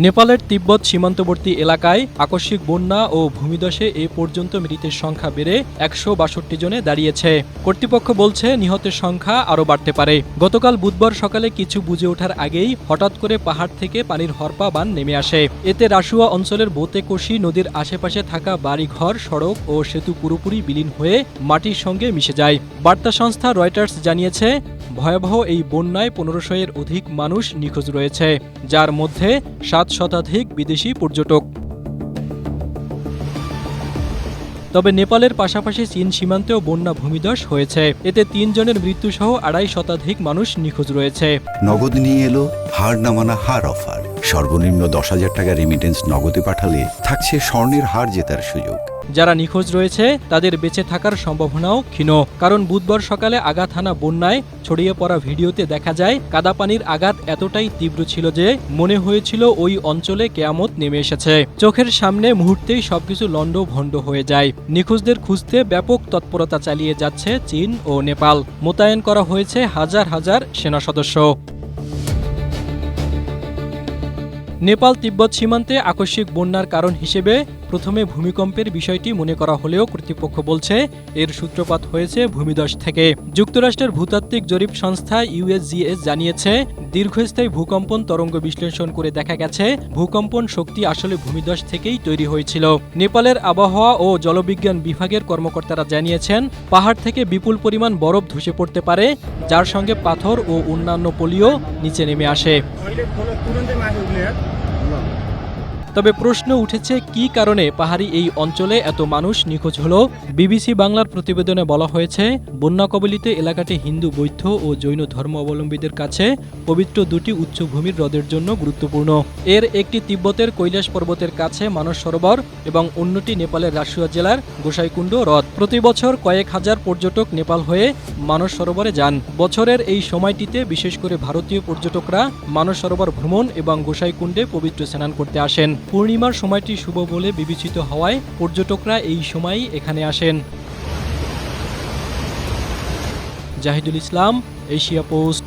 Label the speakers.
Speaker 1: নেপালের তিব্বত সীমান্তবর্তী এলাকায় আকস্মিক বন্যা ও ভূমিধসে এ পর্যন্ত মৃতের সংখ্যা বেড়ে ১৬২ জনে দাঁড়িয়েছে। কর্তৃপক্ষ বলছে নিহতের সংখ্যা আরও বাড়তে পারে। গতকাল বুধবার সকালে কিছু বুঝে ওঠার আগেই হঠাৎ করে পাহাড় থেকে পানির হরপা বান নেমে আসে। এতে রাসুয়া অঞ্চলের বোতেকোশি নদীর আশেপাশে থাকা বাড়িঘর, সড়ক ও সেতু পুরোপুরি বিলীন হয়ে মাটির সঙ্গে মিশে যায়। বার্তা সংস্থা রয়টার্স জানিয়েছে, ভয়াবহ এই বন্যায় ১৫০০ এর অধিক মানুষ নিখোঁজ রয়েছে, যার মধ্যে ৭ শতাধিক বিদেশি পর্যটক। তবে নেপালের পাশাপাশি চীন সীমান্তেও বন্যা ভূমিধস হয়েছে। এতে ৩ জনের মৃত্যুসহ ২৫ শতাধিক মানুষ নিখোঁজ রয়েছে।
Speaker 2: নগদ নিয়ে এলো হার না মানা হার অফার। সর্বনিম্ন ১০,০০০ টাকা রেমিটেন্স নগদে পাঠালে থাকছে স্বর্ণের হার জেতার সুযোগ।
Speaker 1: যারা নিখোঁজ রয়েছে তাদের বেঁচে থাকার সম্ভাবনাও ক্ষীণ, কারণ বুধবার সকালে আঘাত হানা বন্যায় ছড়িয়ে পড়া ভিডিওতে দেখা যায় কাদাপানির আঘাত এতটাই তীব্র ছিল যে মনে হয়েছিল ওই অঞ্চলে কেয়ামত নেমে এসেছে। চোখের সামনে মুহূর্তেই সবকিছু লণ্ডভণ্ড হয়ে যায়। নিখোঁজদের খুঁজতে ব্যাপক তৎপরতা চালিয়ে যাচ্ছে চীন ও নেপাল। মোতায়েন করা হয়েছে হাজার হাজার সেনা সদস্য। নেপাল তিব্বত সীমান্তে আকস্মিক বন্যার কারণ হিসেবে প্রথমে ভূমিকম্পের বিষয়টি মনে করা হলেও কর্তৃপক্ষ বলছে এর সূত্রপাত হয়েছে ভূমিধস থেকে। যুক্তরাষ্ট্রের ভূতাত্ত্বিক জরিপ সংস্থা USGS জানিয়েছে, দীর্ঘস্থায়ী ভূকম্পন তরঙ্গ বিশ্লেষণ করে দেখা গেছে ভূকম্পন শক্তি আসলে ভূমিধস থেকেই তৈরি হয়েছিল। নেপালের আবহাওয়া ও জলবিজ্ঞান বিভাগের কর্মকর্তারা জানিয়েছেন, পাহাড় থেকে বিপুল পরিমাণ বরফ ধসে পড়তে পারে, যার সঙ্গে পাথর ও অন্যান্য পলিও নিচে নেমে আসে। তবে প্রশ্ন উঠেছে, কী কারণে পাহাড়ি এই অঞ্চলে এত মানুষ নিখোঁজ হল? BBC বাংলার প্রতিবেদনে বলা হয়েছে, বন্যা কবলিত এলাকাটি হিন্দু, বৌদ্ধ ও জৈন ধর্মাবলম্বীদের কাছে পবিত্র দুটি উচ্চভূমির হ্রদের জন্য গুরুত্বপূর্ণ। এর একটি তিব্বতের কৈলাস পর্বতের কাছে মানস সরোবর এবং অন্যটি নেপালের রাসুয়া জেলার গোসাইকুণ্ড হ্রদ। প্রতি বছর কয়েক হাজার পর্যটক নেপাল হয়ে মানস সরোবরে যান। বছরের এই সময়টিতে বিশেষ করে ভারতীয় পর্যটকরা মানস সরোবর ভ্রমণ এবং গোসাইকুণ্ডে পবিত্র স্নান করতে আসেন। পূর্ণিমার সময়টি শুভ বলে বিবেচিত হওয়ায় পর্যটকরা এই সময়ই এখানে আসেন। জাহিদুল ইসলাম, এশিয়া পোস্ট।